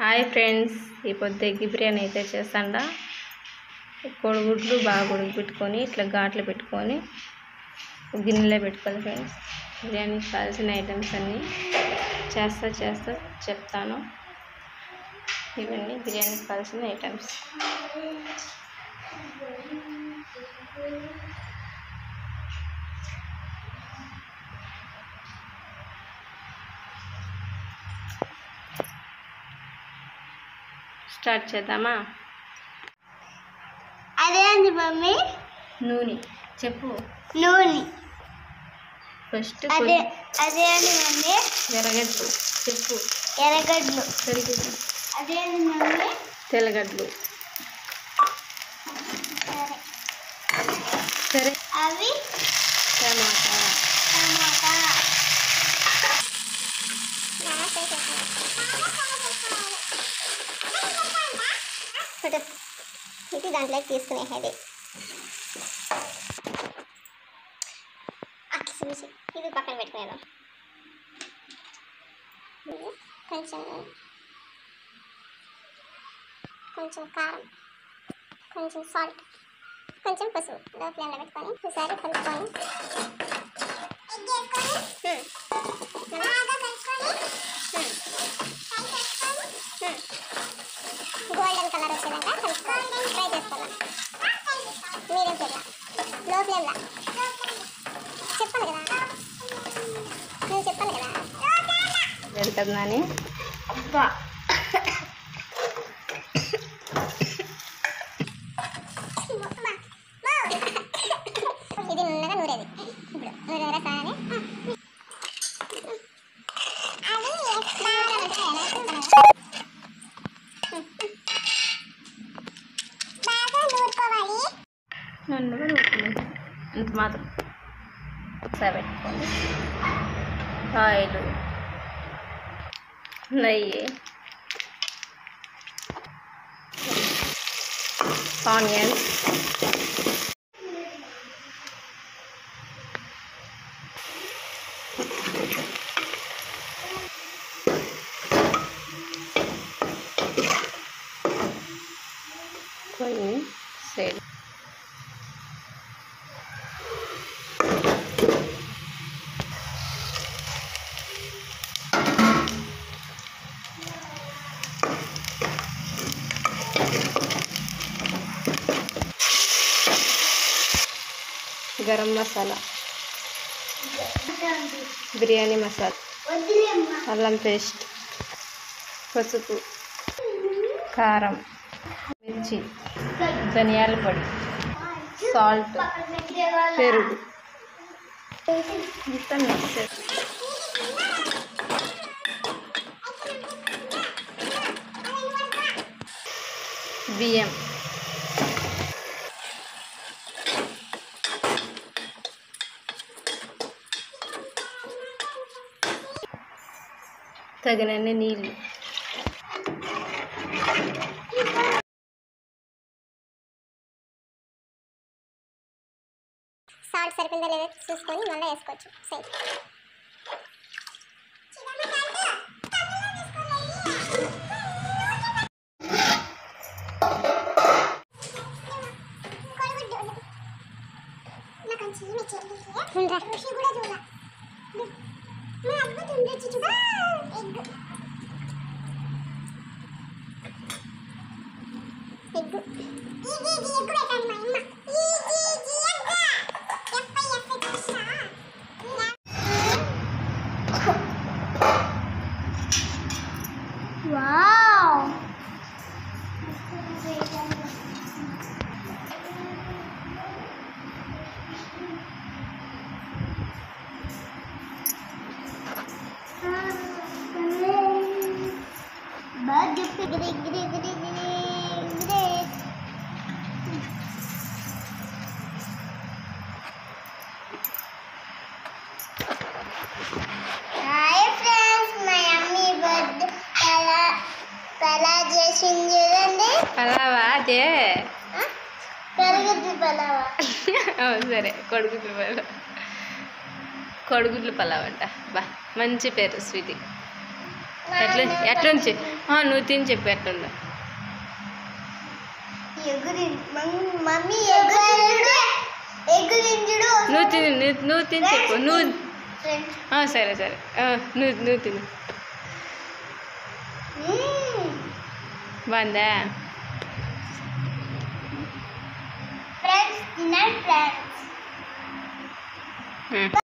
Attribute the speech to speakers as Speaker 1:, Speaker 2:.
Speaker 1: Hi friends, ఇప్పుడు egg biryani అయితే చేస్తాండా. కోడిగుడ్లు బాగా ఉడకబెట్టుకొని ఇట్లా ఘాట్లు పెట్టుకొని గిన్నెలో పెట్టుకోవాలి ఫ్రెండ్స్. బిర్యానీకి కావాల్సిన ఐటమ్స్ అన్నీ చేస్తా చెప్తాను. ఇవన్నీ బిర్యానీకి కావాల్సిన ఐటమ్స్. స్టార్ట్ చేద్దామా?
Speaker 2: అదే అండి మమ్మీ.
Speaker 1: నూనె చెప్పు.
Speaker 2: నూనె
Speaker 1: ఫస్ట్
Speaker 2: అదే అండి మమ్మీ.
Speaker 1: ఎర్రగడ్డలు చెప్పు.
Speaker 2: ఎర్రగడ్డలు.
Speaker 1: తెల్లగడ్డలు.
Speaker 2: అదే అండి మమ్మీ.
Speaker 1: తెల్లగడ్డలు. సరే.
Speaker 2: అవి
Speaker 1: టమాటా.
Speaker 2: ఇది దాంట్లోకి తీసుకునేది. ఇది పక్కన పెట్టుకునేదాం. కొంచెం కారం, కొంచెం సాల్ట్, కొంచెం పసుపు లో ఫ్లేమ్లో పెట్టుకొని ఒకసారి కలుపుకొని గోల్డెన్ కలర్ వచ్చేదాకా కలుపుకొని ఫ్రై చేసుకోవాలి. మీడియం ఫ్లేమ్లో, లో ఫ్లేమ్లో. చెప్పాను కదా, నేను చెప్పాను కదా.
Speaker 1: వెళ్తుందని
Speaker 2: అబ్బా ఇది నున్నగా నూరేది. ఇప్పుడు నూనె సాగానే
Speaker 1: నన్నుగా నూరుకునేది ఇంత మాత్రం. ఒకసారి పెట్టుకోండి. ఆయిల్, నెయ్యి, ఆనియన్స్, కొన్ని సైడ్ గరం మసాలా, బిర్యానీ మసాలా, అల్లం పేస్ట్, పసుపు, కారం, మిర్చి, ధనియాల పొడి, సాల్ట్, పెరుగు మొత్తం మిక్స్ చేసి బియ్యం, తగినన్ని నీళ్ళు,
Speaker 2: సాల్ట్ సరిపోయిందా లేదా చూసుకొని మళ్ళీ వేసుకోవచ్చు. సరే, వావ్ హాయ్ ఫ్రెండ్స్, మా మమ్మీ బర్త్డే పలా చేసింది చూడండి.
Speaker 1: పలావా అదే
Speaker 2: కరుగుద్ది పలావా.
Speaker 1: సరే, కొడుగుడ్లు పలావ్ అంట. బా, మంచి పేరు స్వీటీ. ఎట్లుంచి నువ్వు తిని చెప్పు ఎట్లుందో.
Speaker 2: మమ్మీ
Speaker 1: నువ్వు తిని చెప్పు. సరే నువ్వు తిను. బాగుందా?
Speaker 2: ఫ్రెండ్స్.